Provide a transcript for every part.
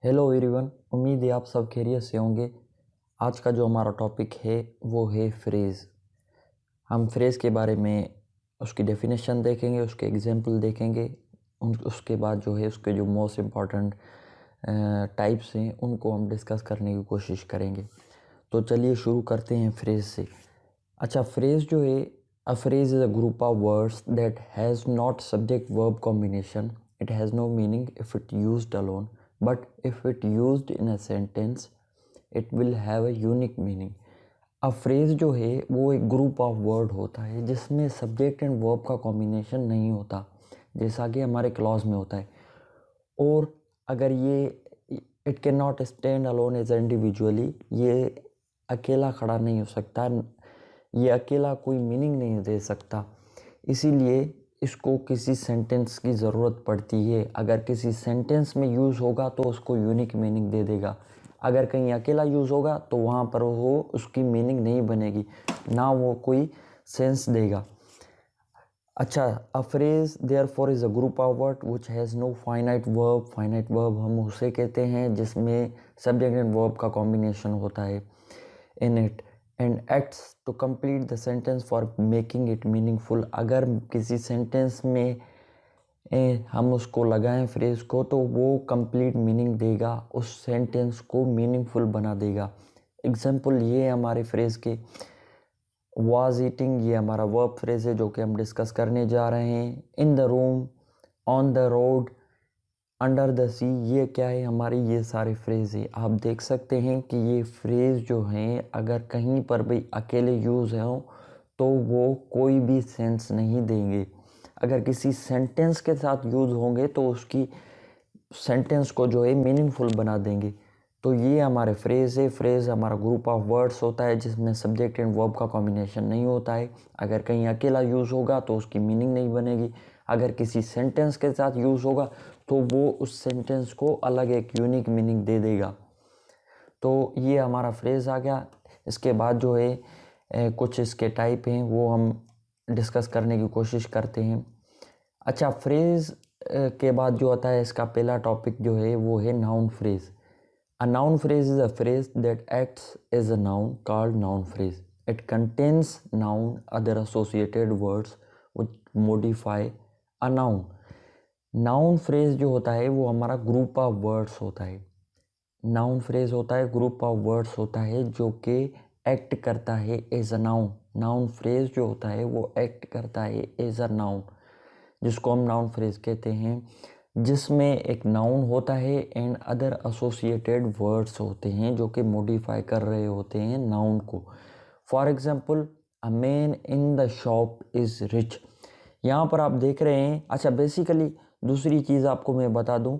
Hello everyone, उम्मीद है आप सब खैरियत से होंगे। आज का जो हमारा टॉपिक है वो है फ्रेज़। हम फ्रेज़ के बारे में उसकी डेफिनेशन देखेंगे, उसके एग्जांपल देखेंगे, उसके बाद जो है उसके जो मोस्ट इम्पॉर्टेंट टाइप्स हैं उनको हम डिस्कस करने की कोशिश करेंगे। तो चलिए शुरू करते हैं फ्रेज़ से। अच्छा, फ्रेज़ जो है, a phrase is a group of words that has not subject verb combination. It has no meaning if it used alone, but if it used in a sentence it will have a unique meaning. अब phrase जो है वो एक group of word होता है जिसमें subject and verb का combination नहीं होता, जैसा कि हमारे क्लॉज में होता है। और अगर ये it can not stand alone as individually, ये अकेला खड़ा नहीं हो सकता, ये अकेला कोई मीनिंग नहीं दे सकता, इसीलिए इसको किसी सेंटेंस की ज़रूरत पड़ती है। अगर किसी सेंटेंस में यूज़ होगा तो उसको यूनिक मीनिंग दे देगा, अगर कहीं अकेला यूज़ होगा तो वहाँ पर वो उसकी मीनिंग नहीं बनेगी, ना वो कोई सेंस देगा। अच्छा, a phrase therefore is a group of word which has no finite verb. Finite verb हम उसे कहते हैं जिसमें सब्जेक्ट एंड वर्ब का कॉम्बिनेशन होता है in it, and acts to complete the sentence for making it meaningful. अगर किसी सेंटेंस में हम उसको लगाएं फ्रेज को तो वो कंप्लीट मीनिंग देगा, उस सेंटेंस को मीनिंगफुल बना देगा। एग्जाम्पल ये हमारे फ्रेज के वाज ईटिंग, ये हमारा वर्ब फ्रेज है जो कि हम डिस्कस करने जा रहे हैं। In the room, on the road, under the sea, ये क्या है हमारी, ये सारे फ्रेज है। आप देख सकते हैं कि ये फ्रेज जो हैं अगर कहीं पर भी अकेले यूज़ हों तो वो कोई भी सेंस नहीं देंगे, अगर किसी सेंटेंस के साथ यूज़ होंगे तो उसकी सेंटेंस को जो है मीनिंगफुल बना देंगे। तो ये हमारे फ्रेज़ है। फ्रेज़ हमारा ग्रुप ऑफ वर्ड्स होता है जिसमें सब्जेक्ट एंड वर्ब का कॉम्बिनेशन नहीं होता है, अगर कहीं अकेला यूज़ होगा तो उसकी मीनिंग नहीं बनेगी, अगर किसी सेंटेंस के साथ यूज़ होगा तो वो उस सेंटेंस को अलग एक यूनिक मीनिंग दे देगा। तो ये हमारा फ्रेज़ आ गया। इसके बाद जो है कुछ इसके टाइप हैं वो हम डिस्कस करने की कोशिश करते हैं। अच्छा, फ्रेज़ के बाद जो आता है इसका पहला टॉपिक जो है वो है noun phrase. A noun phrase is a phrase that acts as a noun called noun phrase. It contains noun other associated words which modify a noun. Noun phrase जो होता है वो हमारा ग्रुप ऑफ वर्ड्स होता है। Noun phrase होता है, group of words होता है जो कि एक्ट करता है as a noun. Noun phrase जो होता है वो एक्ट करता है एज अ नाउन, जिसको हम नाउन फ्रेज कहते हैं, जिसमें एक नाउन होता है एंड अदर एसोसिएटेड वर्ड्स होते हैं जो कि मॉडिफाई कर रहे होते हैं नाउन को। For example, a man in the shop is rich. यहाँ पर आप देख रहे हैं। अच्छा, बेसिकली दूसरी चीज़ आपको मैं बता दूं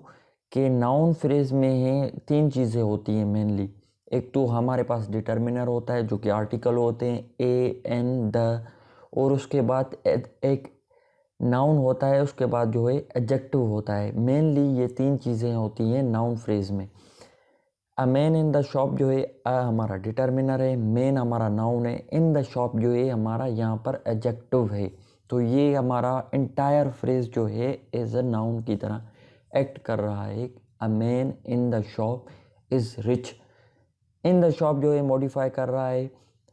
कि नाउन फ्रेज में है तीन चीज़ें होती हैं मेनली। एक तो हमारे पास डिटर्मिनर होता है जो कि आर्टिकल होते हैं ए एन द, और उसके बाद एक नाउन होता है, उसके बाद जो है एडजेक्टिव होता है। मेनली ये तीन चीज़ें होती हैं नाउन फ्रेज में। A man in the shop जो है अ हमारा डिटर्मिनर है, मैन हमारा नाउन है, इन द शॉप जो है हमारा यहाँ पर एडजेक्टिव है। तो ये हमारा इंटायर फ्रेज जो है एज अ नाउन की तरह एक्ट कर रहा है। A man in the shop is rich, in the shop जो है मॉडिफाई कर रहा है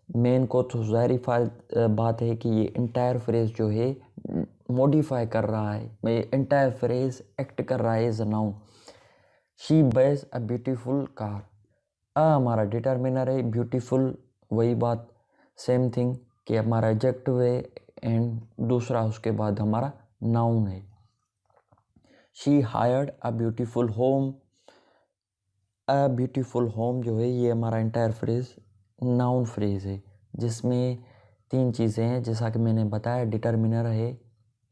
मेन को, तो ज़ाहिर बात है कि ये इंटायर फ्रेज जो है मॉडिफाई कर रहा है, ये इंटायर फ्रेज एक्ट कर रहा है as a noun. She buys a beautiful car, a हमारा डिटर्मिनर है, ब्यूटीफुल वही बात, सेम थिंग कि हमारा एडजेक्टिव है एंड दूसरा उसके बाद हमारा नाउन है। She hired a beautiful home, a beautiful home जो है ये हमारा इंटायर फ्रेज नाउन फ्रेज है, जिसमें तीन चीज़ें हैं जैसा कि मैंने बताया। डिटर्मिनर है,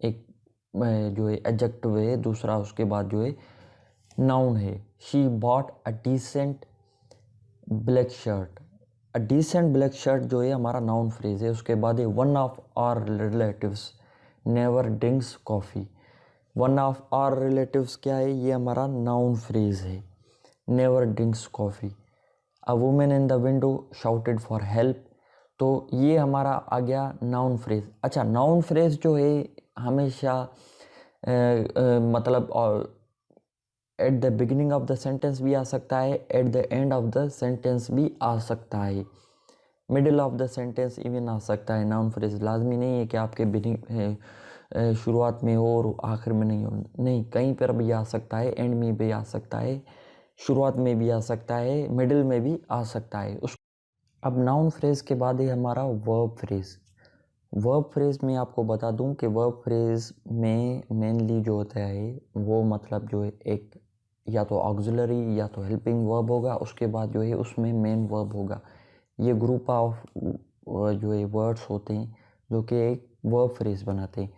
एक जो है एडजेक्टिव है, दूसरा उसके बाद जो है नाउन है। She bought a decent black shirt, a decent black shirt जो है हमारा नाउन फ्रेज है। उसके बाद है one of our relatives never drinks coffee, one of our relatives क्या है, ये हमारा नाउन फ्रेज है, never drinks coffee. A woman in the window shouted for help, तो ये हमारा आ गया नाउन फ्रेज। अच्छा, नाउन फ्रेज जो है हमेशा मतलब at the beginning of the sentence भी आ सकता है, at the end of the sentence भी आ सकता है, middle of the sentence even आ सकता है। नाउन फ्रेज लाजमी नहीं है कि आपके बिगिनिंग शुरुआत में हो और आखिर में नहीं हो, नहीं, कहीं पर भी आ सकता है, एंड में भी आ सकता है, शुरुआत में भी आ सकता है, मिडिल में भी आ सकता है। अब नाउन फ्रेज के बाद है हमारा वर्ब फ्रेज। वर्ब फ्रेज में आपको बता दूं कि वर्ब फ्रेज में मेनली जो होता है वो मतलब जो है एक या तो ऑक्सिलरी या तो हेल्पिंग वर्ब होगा, उसके बाद जो है उसमें मेन वर्ब होगा। ये ग्रुप ऑफ जो है वर्ड्स होते हैं जो कि एक वर्ब फ्रेज बनाते हैं।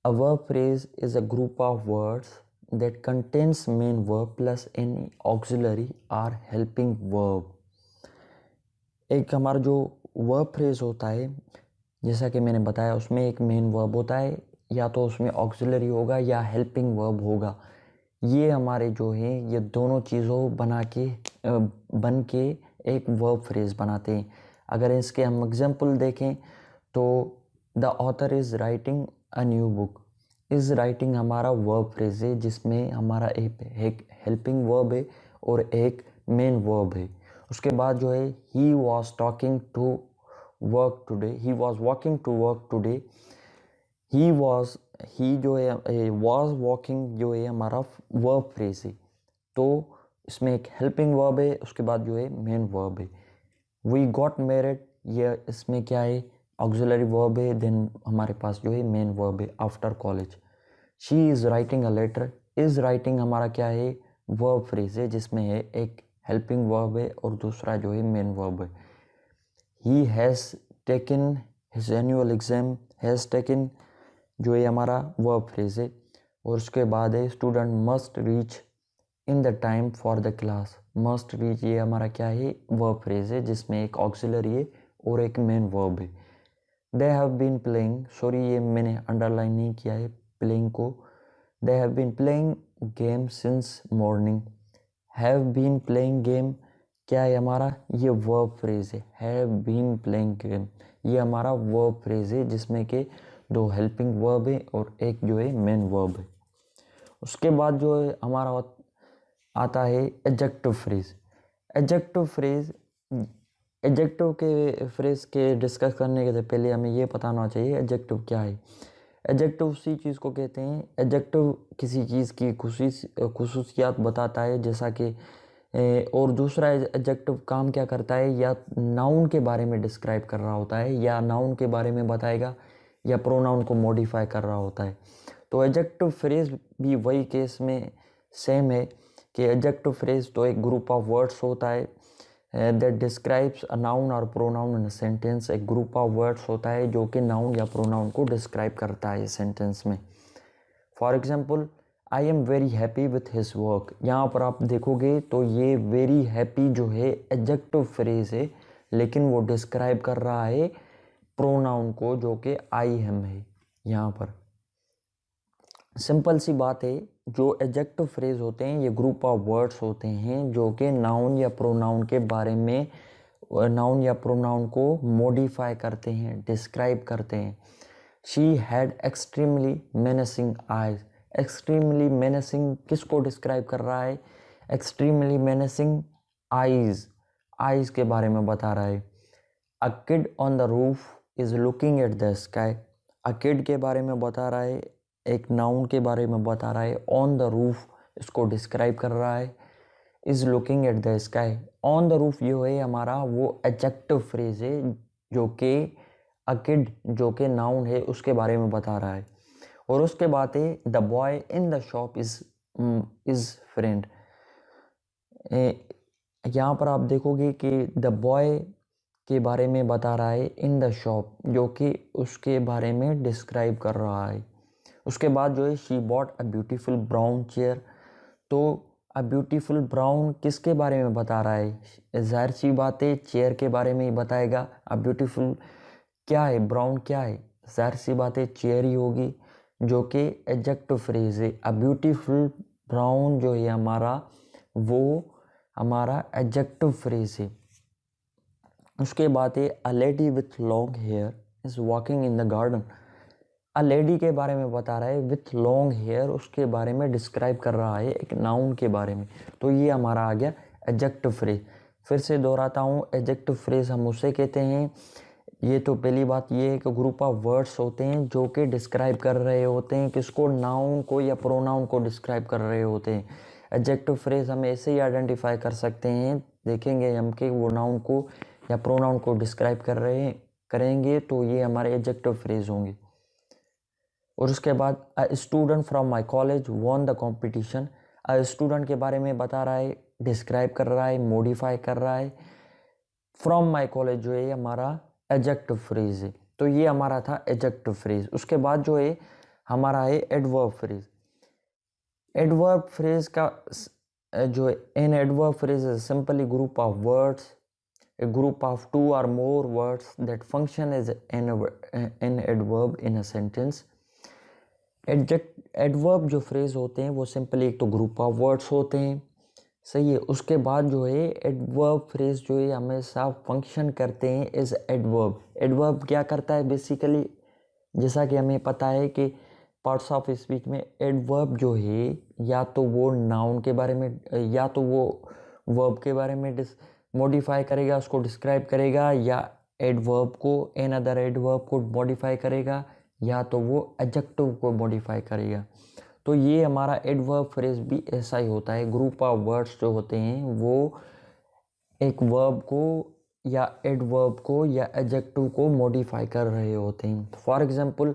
A verb phrase is a group of words that contains main verb plus any auxiliary or helping verb। एक हमारा जो वर्ब फ्रेज होता है जैसा कि मैंने बताया उसमें एक मेन वर्ब होता है, या तो उसमें ऑक्सिलरी होगा या हेल्पिंग वर्ब होगा। ये हमारे जो है ये दोनों चीज़ों बन के एक वर्ब फ्रेज बनाते हैं। अगर इसके हम एग्जांपल देखें तो the author is writing a new book. Is writing हमारा वर्ब फ्रेज है जिसमें हमारा एक हेल्पिंग वर्ब है और एक मेन वर्ब है। उसके बाद जो है he was talking to work today, he was walking to work today. He जो है वॉज वॉकिंग जो है हमारा वर्ब फ्रेज है, तो इसमें एक हेल्पिंग वर्ब है, उसके बाद जो है मेन वर्ब है। वी गॉट मैरिड, ये इसमें क्या है ऑक्सिलरी वर्ब है, देन हमारे पास जो है मेन वर्ब है after college. She is writing a letter, is writing हमारा क्या है वर्ब फ्रेज है जिसमें है एक हेल्पिंग वर्ब है और दूसरा जो है मेन वर्ब है। He has taken his annual exam, has taken जो है हमारा वर्ब फ्रेज है। और उसके बाद है student must reach in the time for the class. Must reach ये हमारा क्या है वर्ब फ्रेज है जिसमें एक ऑक्सिलरी है और एक मेन वर्ब है। They have been playing, sorry ये मैंने अंडरलाइन नहीं किया है प्लेइंग को, they have been playing game since morning. Have been playing game क्या है हमारा ये वर्ब फ्रेज है, हैव बीन प्लेइंग गेम ये हमारा वर्ब फ्रेज है जिसमें के दो हेल्पिंग वर्ब है और एक जो है मेन वर्ब है। उसके बाद जो है हमारा आता है adjective phrase. Adjective phrase, adjective के फ्रेज के डिस्कस करने के पहले हमें ये पता होना चाहिए एडजेक्टिव क्या है। एडजेक्टिव उसी चीज़ को कहते हैं, एडजेक्टिव किसी चीज़ की खुसूसियात बताता है जैसा कि और दूसरा एडजेक्टिव काम क्या करता है, या नाउन के बारे में डिस्क्राइब कर रहा होता है, या नाउन के बारे में बताएगा, या प्रोनाउन को मॉडिफाई कर रहा होता है। तो एडजेक्टिव फ्रेज भी वही केस में सेम है कि एडजेक्टिव फ्रेज तो एक ग्रुप ऑफ वर्ड्स होता है दैट डिस्क्राइब्स अ नाउन और प्रोनाउन इन अ सेंटेंस। एक ग्रुप ऑफ वर्ड्स होता है जो कि नाउन या प्रोनाउन को डिस्क्राइब करता है सेंटेंस में। For example I am very happy with his work, यहाँ पर आप देखोगे तो ये वेरी हैप्पी जो है एडजेक्टिव फ्रेज है, लेकिन वो डिस्क्राइब कर रहा है प्रोनाउन को जो कि आई एम है। यहाँ पर सिंपल सी बात है, जो एडजेक्टिव फ्रेज होते हैं ये ग्रुप ऑफ वर्ड्स होते हैं जो कि नाउन या प्रोनाउन के बारे में, नाउन या प्रोनाउन को मॉडिफाई करते हैं, डिस्क्राइब करते हैं। She had extremely menacing eyes, extremely menacing किसको डिस्क्राइब कर रहा है, एक्सट्रीमली मेनेसिंग आइज, आइज के बारे में बता रहा है। A kid on the roof is looking at the sky, a kid के बारे में बता रहा है, एक नाउन के बारे में बता रहा है। ऑन द रूफ इसको डिस्क्राइब कर रहा है, is looking at the sky. On the roof ये है हमारा वो एडजेक्टिव फ्रेज है जो कि अ किड जो कि नाउन है उसके बारे में बता रहा है। और उसके बाद है the boy in the shop is friend. यहाँ पर आप देखोगे कि द बॉय के बारे में बता रहा है इन द शॉप जो कि उसके बारे में डिस्क्राइब कर रहा है। उसके बाद जो है she bought a beautiful brown chair, तो अ ब्यूटीफुल ब्राउन किसके बारे में बता रहा है, जाहिर सी बात है चेयर के बारे में ही बताएगा। अ ब्यूटीफुल क्या है, ब्राउन क्या है, जाहिर सी बात है चेयर ही होगी जो कि एडजेक्टिव फ्रेज है। अ ब्यूटीफुल ब्राउन जो है हमारा वो हमारा एडजेक्टिव फ्रेज है। उसके बाद है a lady with long here is walking in the garden, lady के बारे में बता रहा है विथ लॉन्ग हेयर, उसके बारे में डिस्क्राइब कर रहा है एक नाउन के बारे में, तो ये हमारा आ गया एडजेक्टिव फ्रेज। फिर से दोहराता हूँ, एडजेक्टिव फ्रेज हम उसे कहते हैं, ये तो पहली बात ये है कि ग्रुप ऑफ वर्ड्स होते हैं जो कि डिस्क्राइब कर रहे होते हैं किसको, नाउन को या प्रोनाउन को डिस्क्राइब कर रहे होते हैं। एडजेक्टिव फ्रेज हम ऐसे ही आइडेंटिफाई कर सकते हैं, देखेंगे हम कि वो नाउन को या प्रोनाउन को डिस्क्राइब करेंगे तो ये हमारे एडजेक्टिव फ्रेज होंगे। और उसके बाद a student from my college won the competition, student के बारे में बता रहा है, डिस्क्राइब कर रहा है, मॉडिफाई कर रहा है। फ्रॉम माई कॉलेज जो है हमारा एडजेक्टिव फ्रेज है, तो ये हमारा था एडजेक्टिव फ्रेज। उसके बाद जो है हमारा है एडवर्ब फ्रेज। एडवर्ब फ्रेज का जो an adverb phrase is simply group of words, a group of two or more words that function as an adverb in a sentence। Adverb जो फ्रेज होते हैं वो सिंपली एक तो ग्रुप ऑफ वर्ड्स होते हैं, सही है। उसके बाद जो है एडवर्ब फ्रेज जो है हमेशा फंक्शन करते हैं एज एडवर्ब। एडवर्ब क्या करता है बेसिकली, जैसा कि हमें पता है कि पार्ट्स ऑफ स्पीच में एडवर्ब जो है या तो वो नाउन के बारे में या तो वो वर्ब के बारे में मॉडिफाई करेगा, उसको डिस्क्राइब करेगा, या एडवर्ब को एन अदर एडवर्ब को मॉडिफाई करेगा, या तो वो एडजेक्टिव को मॉडिफाई करेगा। तो ये हमारा एडवर्ब फ्रेज भी ऐसा ही होता है, ग्रुप ऑफ वर्ड्स जो होते हैं वो एक वर्ब को या एडवर्ब को या एडजेक्टिव को मॉडिफाई कर रहे होते हैं। फॉर एग्जांपल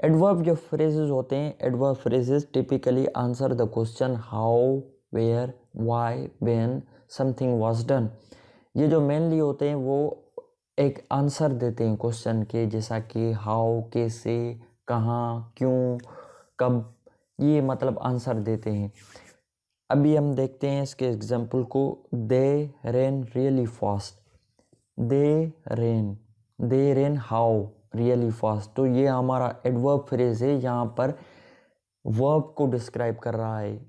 एडवर्ब जो फ्रेजेस होते हैं, adverb phrases typically answer the question how, where, why, when something was done. ये जो मेनली होते हैं वो एक आंसर देते हैं क्वेश्चन के, जैसा कि हाउ, कैसे, कहाँ, क्यों, कब, ये मतलब आंसर देते हैं। अभी हम देखते हैं इसके एग्जाम्पल को। They ran really fast, they ran how really fast, तो ये हमारा एडवर्ब फ्रेज है, यहाँ पर वर्ब को डिस्क्राइब कर रहा है।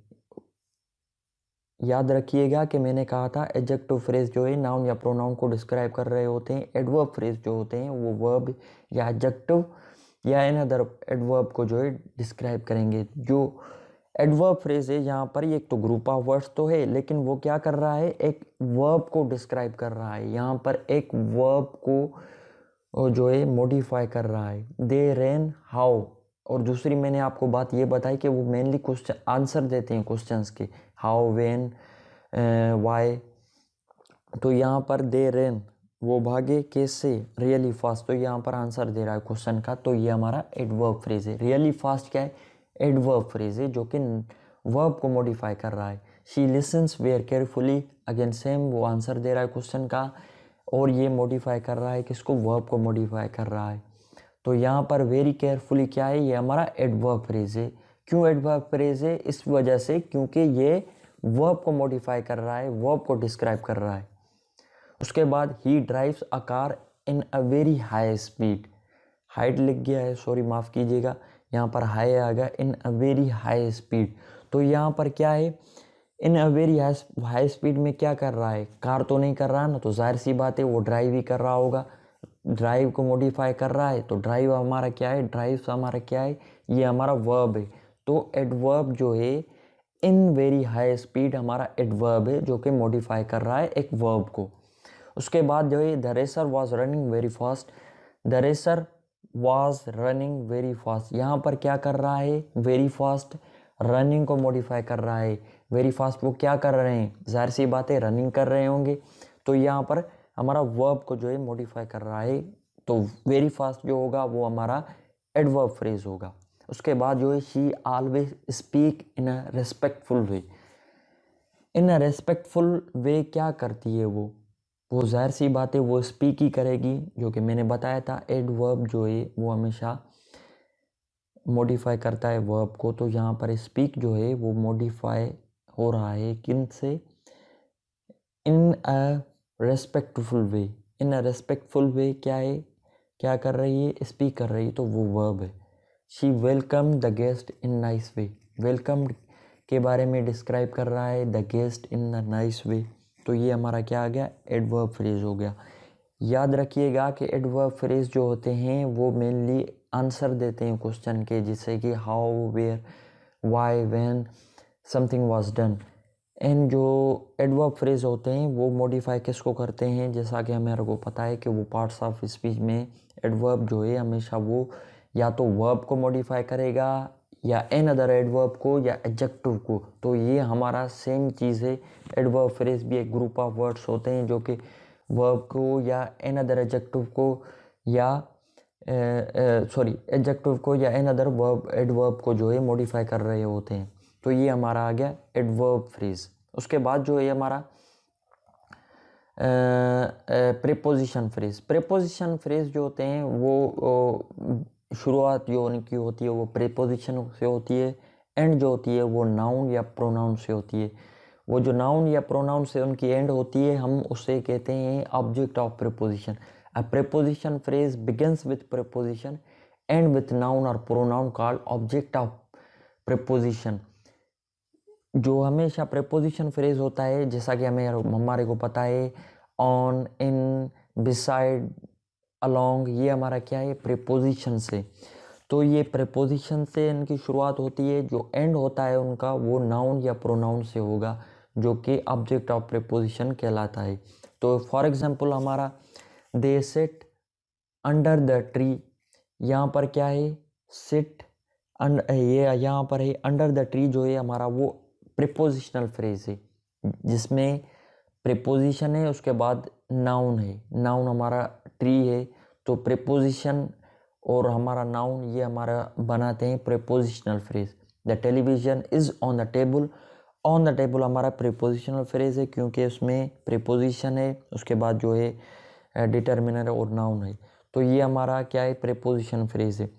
याद रखिएगा कि मैंने कहा था एडजेक्टिव फ्रेज जो है नाउन या प्रोनाउन को डिस्क्राइब कर रहे होते हैं, एडवर्ब फ्रेज जो होते हैं वो वर्ब या एडजेक्टिव या एन अदर एडवर्ब को जो है डिस्क्राइब करेंगे। जो एडवर्ब फ्रेज है यहाँ पर एक तो ग्रुप ऑफ वर्ड्स तो है, लेकिन वो क्या कर रहा है, एक वर्ब को डिस्क्राइब कर रहा है, यहाँ पर एक वर्ब को जो है मॉडिफाई कर रहा है। दे रेन हाउ, और दूसरी मैंने आपको बात ये बताई कि वो मेनली क्वेश्चन आंसर देते हैं क्वेश्चंस के, हाउ, व्हेन, व्हाई। तो यहाँ पर दे रेन वो भागे, कैसे, रियली फास्ट, तो यहाँ पर आंसर दे रहा है क्वेश्चन का, तो ये हमारा एडवर्ब फ्रेज है। रियली फास्ट क्या है, एडवर्ब फ्रेज है जो कि वर्ब को मॉडिफाई कर रहा है। She listens where carefully, again same वो आंसर दे रहा है क्वेश्चन का, और ये मॉडिफाई कर रहा है किसको, वर्ब को मॉडिफाई कर रहा है। तो यहाँ पर वेरी केयरफुली क्या है, ये हमारा एडवर्ब फ्रेज है। क्यों एडवर्ब फ्रेज है, इस वजह से क्योंकि ये वर्ब को मॉडिफाई कर रहा है, वर्ब को डिस्क्राइब कर रहा है। उसके बाद ही drives a car in a very high speed, height लिख गया है, सॉरी माफ़ कीजिएगा, यहाँ पर हाई आ गया, इन अ वेरी हाई स्पीड। तो यहाँ पर क्या है, इन अ वेरी हाई स्पीड में क्या कर रहा है, कार तो नहीं कर रहा ना, तो जाहिर सी बात है वो ड्राइव ही कर रहा होगा, ड्राइव को मॉडिफाई कर रहा है, तो ड्राइव हमारा क्या है, ड्राइव्स हमारा क्या है, ये हमारा वर्ब है। तो एडवर्ब जो है इन वेरी हाई स्पीड हमारा एडवर्ब है जो कि मॉडिफाई कर रहा है एक वर्ब को। उसके बाद जो है the racer was running very fast, the racer was running very fast, यहाँ पर क्या कर रहा है, वेरी फास्ट, रनिंग को मॉडिफाई कर रहा है। वेरी फास्ट वो क्या कर रहे हैं, जाहिर सी बात है रनिंग कर रहे होंगे, तो यहाँ पर हमारा वर्ब को जो है मॉडिफाई कर रहा है, तो वेरी फास्ट जो होगा वो हमारा एडवर्ब फ्रेज होगा। उसके बाद जो है she always speak in a respectful way, in a respectful way क्या करती है वो जाहिर सी बात है वो स्पीक ही करेगी, जो कि मैंने बताया था एडवर्ब जो है वो हमेशा मॉडिफाई करता है वर्ब को। तो यहाँ पर स्पीक जो है वो मॉडिफाई हो रहा है किन से, इन a respectful way. In a respectful way क्या है, क्या कर रही है, स्पीक कर रही है, तो वो वर्ब है। She welcome the guest in nice way, welcome के बारे में डिस्क्राइब कर रहा है the guest in a nice way, तो ये हमारा क्या आ गया, एडवर्ब फ्रेज हो गया। याद रखिएगा कि एडवर्ब फ्रेज जो होते हैं वो मेनली आंसर देते हैं क्वेश्चन के, जैसे कि how, where, why, when something was done. And जो एडवर्ब फ्रेज होते हैं वो मॉडिफाई किसको करते हैं, जैसा कि हमें को पता है कि वो पार्ट्स ऑफ स्पीच में एडवर्ब जो है हमेशा वो या तो वर्ब को मॉडिफाई करेगा या एन अदर एडवर्ब को या एडजेक्टिव को। तो ये हमारा सेम चीज़ है। एडवर्ब फ्रेज भी एक ग्रुप ऑफ वर्ड्स होते हैं जो कि वर्ब को या एन अदर एडजेक्टिव को या एडजेक्टिव को या एन अदर वर्ब एडवर्ब को जो है मॉडिफाई कर रहे होते हैं। तो ये हमारा आ गया एडवर्ब फ्रेज। उसके बाद जो है हमारा प्रीपोजिशन फ्रेज। प्रीपोजिशन फ्रेज जो होते हैं वो शुरुआत जो उनकी होती है वो प्रीपोजिशन से होती है, एंड जो होती है वो नाउन या प्रोनाउन से होती है। वो जो नाउन या प्रोनाउन से उनकी एंड होती है हम उसे कहते हैं object of preposition. A preposition phrase begins with preposition and with noun और pronoun called object of preposition. जो हमेशा प्रीपोजिशन फ्रेज होता है, जैसा कि हमारे को पता है, ऑन, इन, बिसाइड, अलोंग, ये हमारा क्या है, प्रीपोजिशन से। तो ये प्रीपोजिशन से इनकी शुरुआत होती है, जो एंड होता है उनका वो नाउन या प्रोनाउन से होगा जो कि ऑब्जेक्ट ऑफ प्रीपोजिशन कहलाता है। तो फॉर एग्जांपल हमारा they sit under the tree, यहाँ पर क्या है, सिट, ये यहाँ पर है अंडर द ट्री, जो है हमारा वो प्रीपोजिशनल फ्रेज है जिसमें प्रीपोजिशन है उसके बाद नाउन है। नाउन हमारा ट्री है, तो प्रीपोजिशन और हमारा नाउन ये हमारा बनाते हैं prepositional phrase. The television is on the table, on the table हमारा प्रीपोजिशनल फ्रेज है क्योंकि उसमें प्रीपोजिशन है, उसके बाद जो है डिटर्मिनर और नाउन है। तो ये हमारा क्या है, प्रीपोजिशन फ्रेज है।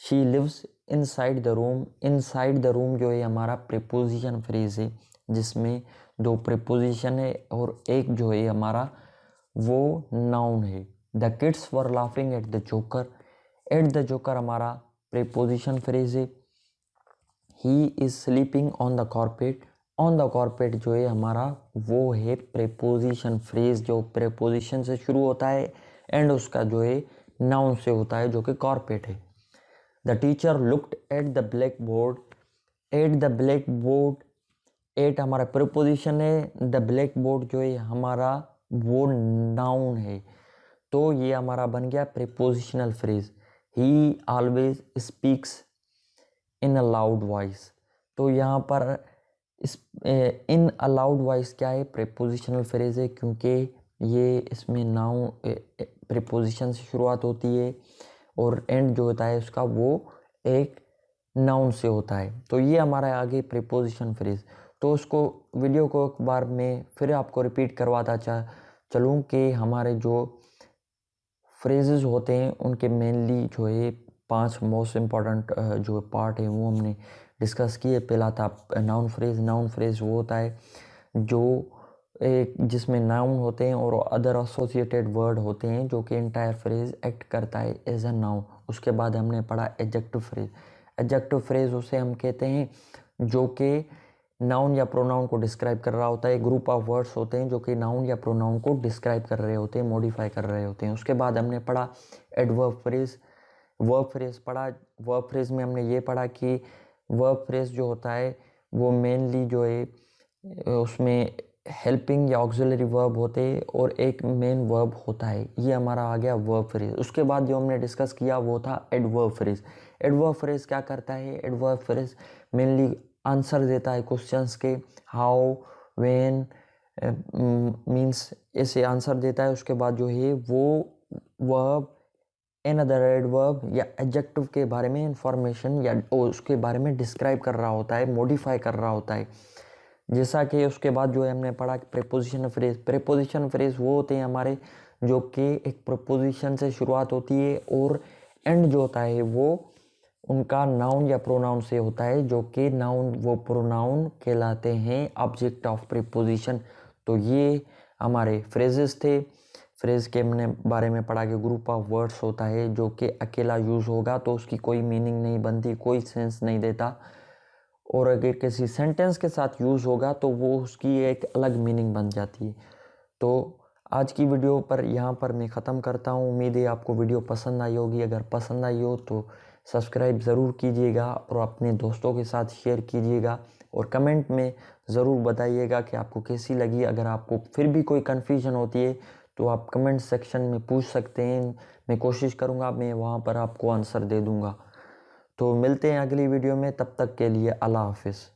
She lives inside the room, inside the room जो है हमारा प्रीपोजिशन फ्रेज है जिसमें दो प्रीपोजिशन है और एक जो है हमारा वो नाउन है। The kids were laughing at the joker, at the joker हमारा प्रीपोजिशन फ्रेज है। He is sleeping on the carpet, on the carpet जो है हमारा वो है प्रीपोजिशन फ्रेज जो प्रीपोजिशन से शुरू होता है एंड उसका जो है नाउन से होता है जो कि कारपेट है। The teacher looked at the blackboard, at the blackboard, at हमारा प्रीपोजिशन है, द ब्लैक बोर्ड जो है हमारा वो नाउन है। तो ये हमारा बन गया prepositional phrase. He always speaks in a loud voice, तो यहाँ पर इन अ लाउड वॉइस क्या है, प्रीपोजिशनल फ्रेज है क्योंकि ये इसमें नाउन प्रीपोजिशन से शुरुआत होती है और एंड जो होता है उसका वो एक नाउन से होता है। तो ये हमारा आगे प्रीपोजिशन फ्रेज। तो उसको वीडियो को एक बार मैं फिर आपको रिपीट करवाता चलूँ कि हमारे जो फ्रेजेस होते हैं उनके मेनली जो है 5 मोस्ट इम्पॉर्टेंट जो पार्ट है वो हमने डिस्कस किए। पहला था नाउन फ्रेज। नाउन फ्रेज वो होता है जो एक जिसमें नाउन होते हैं और अदर एसोसिएटेड वर्ड होते हैं जो कि इंटायर फ्रेज एक्ट करता है एज अ नाउन। उसके बाद हमने पढ़ा एडजेक्टिव फ्रेज। एडजेक्टिव फ्रेज उसे हम कहते हैं जो कि नाउन या प्रोनाउन को डिस्क्राइब कर रहा होता है। ग्रुप ऑफ वर्ड्स होते हैं जो कि नाउन या प्रोनाउन को डिस्क्राइब कर रहे होते हैं, मॉडिफाई कर रहे होते हैं। उसके बाद हमने पढ़ा एडवर्ब फ्रेज, वर्ब फ्रेज पढ़ा। वर्ब फ्रेज में हमने ये पढ़ा कि वर्ब फ्रेज जो होता है वो मेनली जो है उसमें हेल्पिंग या ऑक्सिलरी वर्ब होते हैं और एक मेन वर्ब होता है। ये हमारा आ गया वर्ब फ्रेज। उसके बाद जो हमने डिस्कस किया वो था एडवर्ब फ्रेज। एडवर्ब फ्रेज क्या करता है, एडवर्ब फ्रेज मेनली आंसर देता है क्वेश्चंस के, हाउ, व्हेन मींस ऐसे आंसर देता है। उसके बाद जो है वो वर्ब, एन अदर एडवर्ब या एडजेक्टिव के बारे में इंफॉर्मेशन या उसके बारे में डिस्क्राइब कर रहा होता है, मॉडिफाई कर रहा होता है। जैसा कि उसके बाद जो है हमने पढ़ा कि प्रीपोजिशन फ्रेज। प्रीपोजिशन फ्रेज वो होते हैं हमारे जो कि एक प्रीपोजिशन से शुरुआत होती है और एंड जो होता है वो उनका नाउन या प्रोनाउन से होता है जो कि नाउन वो प्रोनाउन कहलाते हैं ऑब्जेक्ट ऑफ प्रीपोजिशन। तो ये हमारे फ्रेजेस थे। फ्रेज के हमने बारे में पढ़ा कि ग्रुप ऑफ वर्ड्स होता है जो कि अकेला यूज़ होगा तो उसकी कोई मीनिंग नहीं बनती, कोई सेंस नहीं देता, और अगर किसी सेंटेंस के साथ यूज़ होगा तो वो उसकी एक अलग मीनिंग बन जाती है। तो आज की वीडियो पर यहाँ पर मैं ख़त्म करता हूँ। उम्मीद है आपको वीडियो पसंद आई होगी। अगर पसंद आई हो तो सब्सक्राइब ज़रूर कीजिएगा और अपने दोस्तों के साथ शेयर कीजिएगा और कमेंट में ज़रूर बताइएगा कि आपको कैसी लगी। अगर आपको फिर भी कोई कन्फ्यूजन होती है तो आप कमेंट सेक्शन में पूछ सकते हैं। मैं कोशिश करूँगा, मैं वहाँ पर आपको आंसर दे दूँगा। तो मिलते हैं अगली वीडियो में, तब तक के लिए अल्लाह हाफिज़।